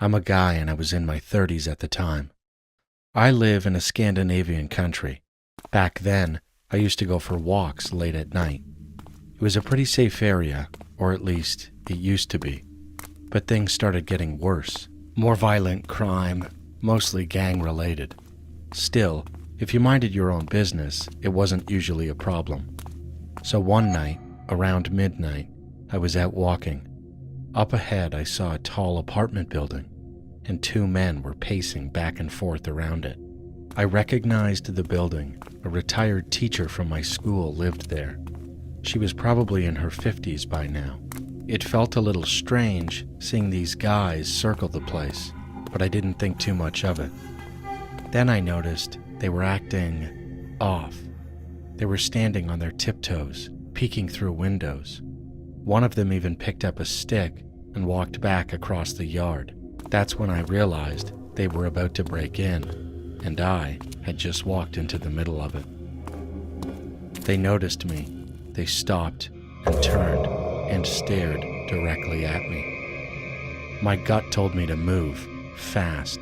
I'm a guy and I was in my 30s at the time. I live in a Scandinavian country. Back then, I used to go for walks late at night. It was a pretty safe area, or at least it used to be. But things started getting worse. More violent crime, mostly gang-related. Still, if you minded your own business, it wasn't usually a problem. So one night, around midnight, I was out walking. Up ahead, I saw a tall apartment building, and two men were pacing back and forth around it. I recognized the building. A retired teacher from my school lived there. She was probably in her 50s by now. It felt a little strange seeing these guys circle the place, but I didn't think too much of it. Then I noticed they were acting off. They were standing on their tiptoes, peeking through windows. One of them even picked up a stick and walked back across the yard. That's when I realized they were about to break in, and I had just walked into the middle of it. They noticed me. They stopped and turned and stared directly at me. My gut told me to move, fast,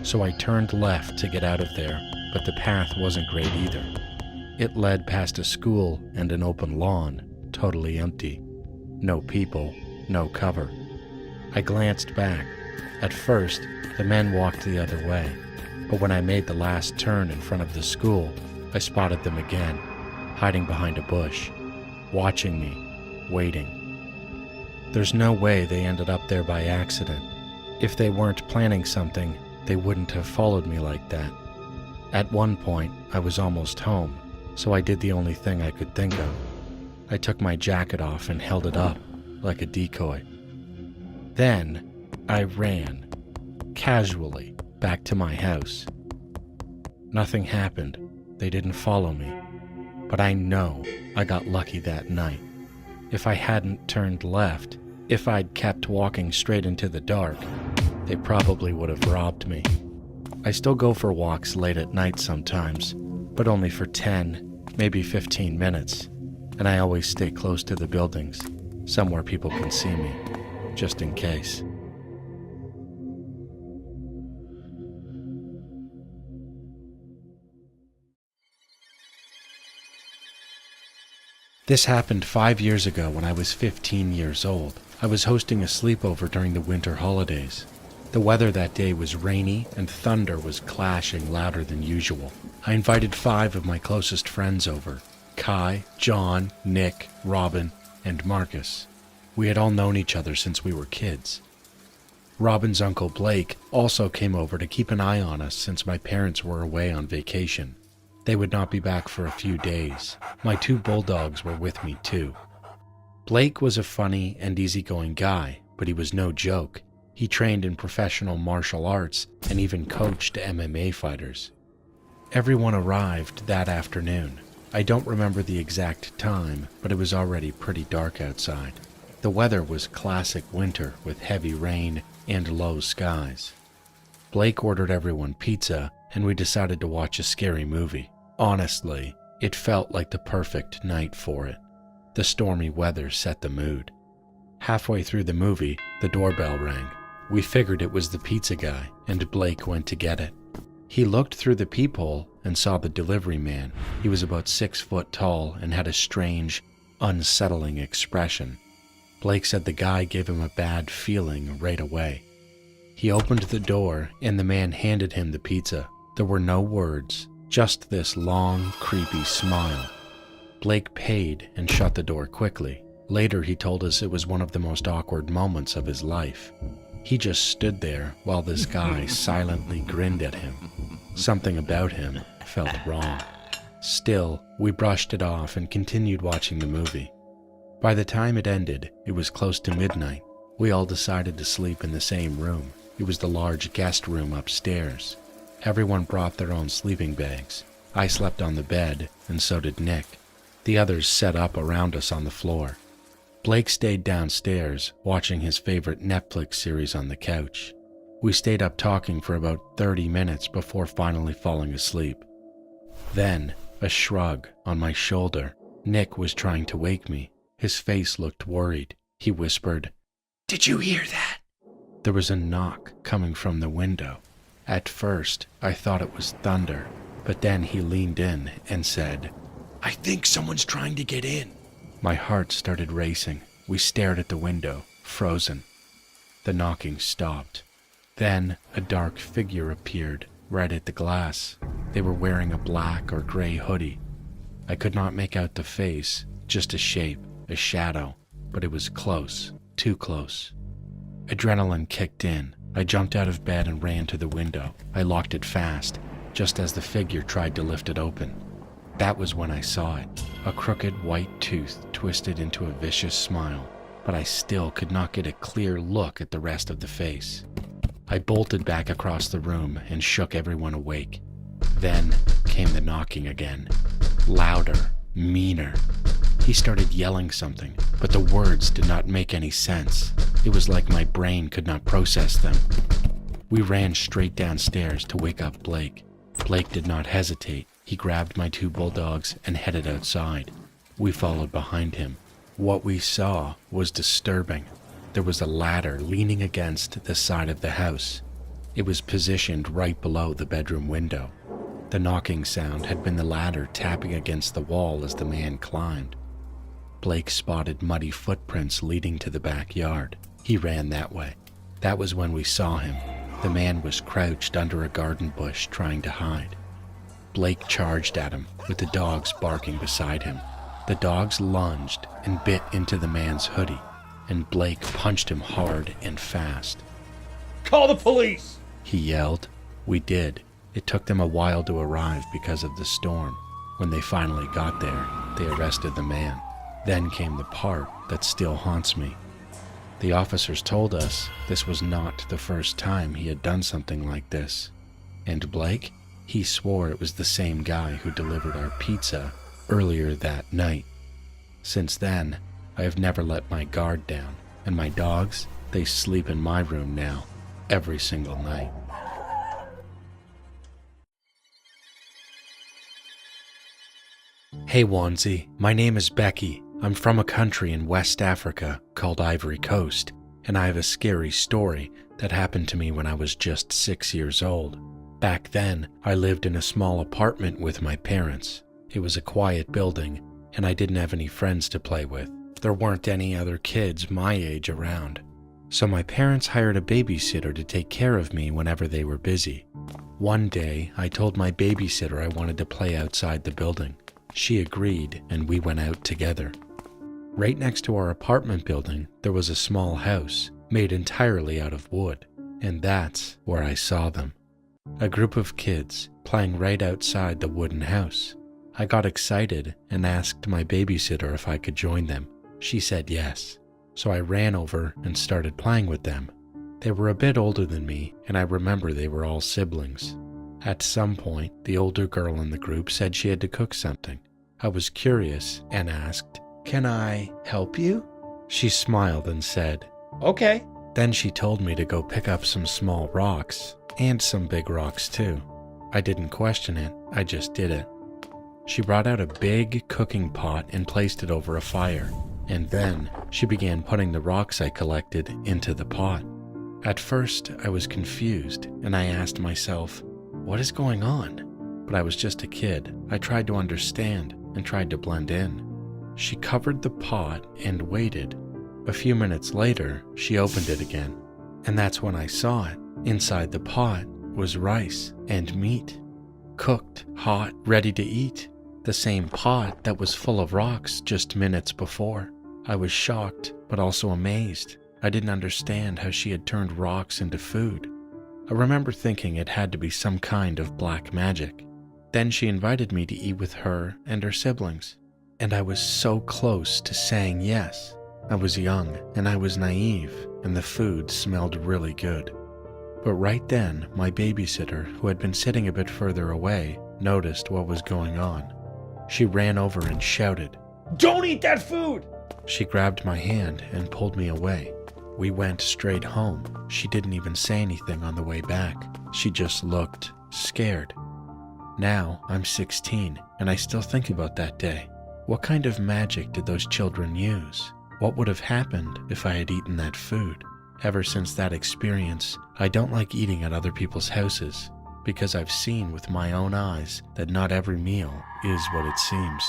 so I turned left to get out of there, but the path wasn't great either. It led past a school and an open lawn, totally empty. No people, no cover. I glanced back. At first, the men walked the other way, but when I made the last turn in front of the school, I spotted them again, hiding behind a bush, watching me, waiting. There's no way they ended up there by accident. If they weren't planning something, they wouldn't have followed me like that. At one point, I was almost home, so I did the only thing I could think of. I took my jacket off and held it up, like a decoy. Then, I ran, casually, back to my house. Nothing happened. They didn't follow me. But I know I got lucky that night. If I hadn't turned left, if I'd kept walking straight into the dark, they probably would have robbed me. I still go for walks late at night sometimes, but only for 10, maybe 15 minutes, and I always stay close to the buildings, somewhere people can see me, just in case. This happened 5 years ago when I was 15 years old. I was hosting a sleepover during the winter holidays. The weather that day was rainy and thunder was clashing louder than usual. I invited 5 of my closest friends over: Kai, John, Nick, Robin, and Marcus. We had all known each other since we were kids. Robin's uncle Blake also came over to keep an eye on us since my parents were away on vacation. They would not be back for a few days. My 2 bulldogs were with me too. Blake was a funny and easygoing guy, but he was no joke. He trained in professional martial arts and even coached MMA fighters. Everyone arrived that afternoon. I don't remember the exact time, but it was already pretty dark outside. The weather was classic winter with heavy rain and low skies. Blake ordered everyone pizza, and we decided to watch a scary movie. Honestly, it felt like the perfect night for it. The stormy weather set the mood. Halfway through the movie, the doorbell rang. We figured it was the pizza guy, and Blake went to get it. He looked through the peephole and saw the delivery man. He was about 6 foot tall and had a strange, unsettling expression. Blake said the guy gave him a bad feeling right away. He opened the door, and the man handed him the pizza. There were no words, just this long, creepy smile. Blake paid and shut the door quickly. Later, he told us it was one of the most awkward moments of his life. He just stood there while this guy silently grinned at him. Something about him felt wrong. Still, we brushed it off and continued watching the movie. By the time it ended, it was close to midnight. We all decided to sleep in the same room. It was the large guest room upstairs. Everyone brought their own sleeping bags. I slept on the bed, and so did Nick. The others set up around us on the floor. Blake stayed downstairs, watching his favorite Netflix series on the couch. We stayed up talking for about 30 minutes before finally falling asleep. Then, a shrug on my shoulder. Nick was trying to wake me. His face looked worried. He whispered, "Did you hear that?" There was a knock coming from the window. At first, I thought it was thunder, but then he leaned in and said, "I think someone's trying to get in." My heart started racing. We stared at the window, frozen. The knocking stopped. Then a dark figure appeared right at the glass. They were wearing a black or gray hoodie. I could not make out the face, just a shape, a shadow, but it was close, too close. Adrenaline kicked in. I jumped out of bed and ran to the window. I locked it fast, just as the figure tried to lift it open. That was when I saw it, a crooked white tooth twisted into a vicious smile, but I still could not get a clear look at the rest of the face. I bolted back across the room and shook everyone awake. Then came the knocking again, louder, meaner. He started yelling something, but the words did not make any sense. It was like my brain could not process them. We ran straight downstairs to wake up Blake. Blake did not hesitate. He grabbed my 2 bulldogs and headed outside. We followed behind him. What we saw was disturbing. There was a ladder leaning against the side of the house. It was positioned right below the bedroom window. The knocking sound had been the ladder tapping against the wall as the man climbed. Blake spotted muddy footprints leading to the backyard. He ran that way. That was when we saw him. The man was crouched under a garden bush trying to hide. Blake charged at him, with the dogs barking beside him. The dogs lunged and bit into the man's hoodie, and Blake punched him hard and fast. "Call the police!" He yelled. We did. It took them a while to arrive because of the storm. When they finally got there, they arrested the man. Then came the part that still haunts me. The officers told us this was not the first time he had done something like this. And Blake? He swore it was the same guy who delivered our pizza earlier that night. Since then, I have never let my guard down, and my dogs, they sleep in my room now, every single night. Hey Wanzi, my name is Becky. I'm from a country in West Africa called Ivory Coast, and I have a scary story that happened to me when I was just 6 years old. Back then, I lived in a small apartment with my parents. It was a quiet building, and I didn't have any friends to play with. There weren't any other kids my age around. So my parents hired a babysitter to take care of me whenever they were busy. One day, I told my babysitter I wanted to play outside the building. She agreed, and we went out together. Right next to our apartment building, there was a small house made entirely out of wood, and that's where I saw them. A group of kids playing right outside the wooden house. I got excited and asked my babysitter if I could join them. She said yes, so I ran over and started playing with them. They were a bit older than me, and I remember they were all siblings. At some point, the older girl in the group said she had to cook something. I was curious and asked, "Can I help you?" She smiled and said, "Okay." Then she told me to go pick up some small rocks, and some big rocks too. I didn't question it, I just did it. She brought out a big cooking pot and placed it over a fire, and then she began putting the rocks I collected into the pot. At first, I was confused, and I asked myself, what is going on? But I was just a kid. I tried to understand and tried to blend in. She covered the pot and waited. A few minutes later, she opened it again, and that's when I saw it. Inside the pot was rice and meat, cooked, hot, ready to eat. The same pot that was full of rocks just minutes before. I was shocked, but also amazed. I didn't understand how she had turned rocks into food. I remember thinking it had to be some kind of black magic. Then she invited me to eat with her and her siblings, and I was so close to saying yes. I was young, and I was naive, and the food smelled really good. But right then, my babysitter, who had been sitting a bit further away, noticed what was going on. She ran over and shouted, "Don't eat that food!" She grabbed my hand and pulled me away. We went straight home. She didn't even say anything on the way back. She just looked scared. Now I'm 16, and I still think about that day. What kind of magic did those children use? What would have happened if I had eaten that food? Ever since that experience, I don't like eating at other people's houses because I've seen with my own eyes that not every meal is what it seems.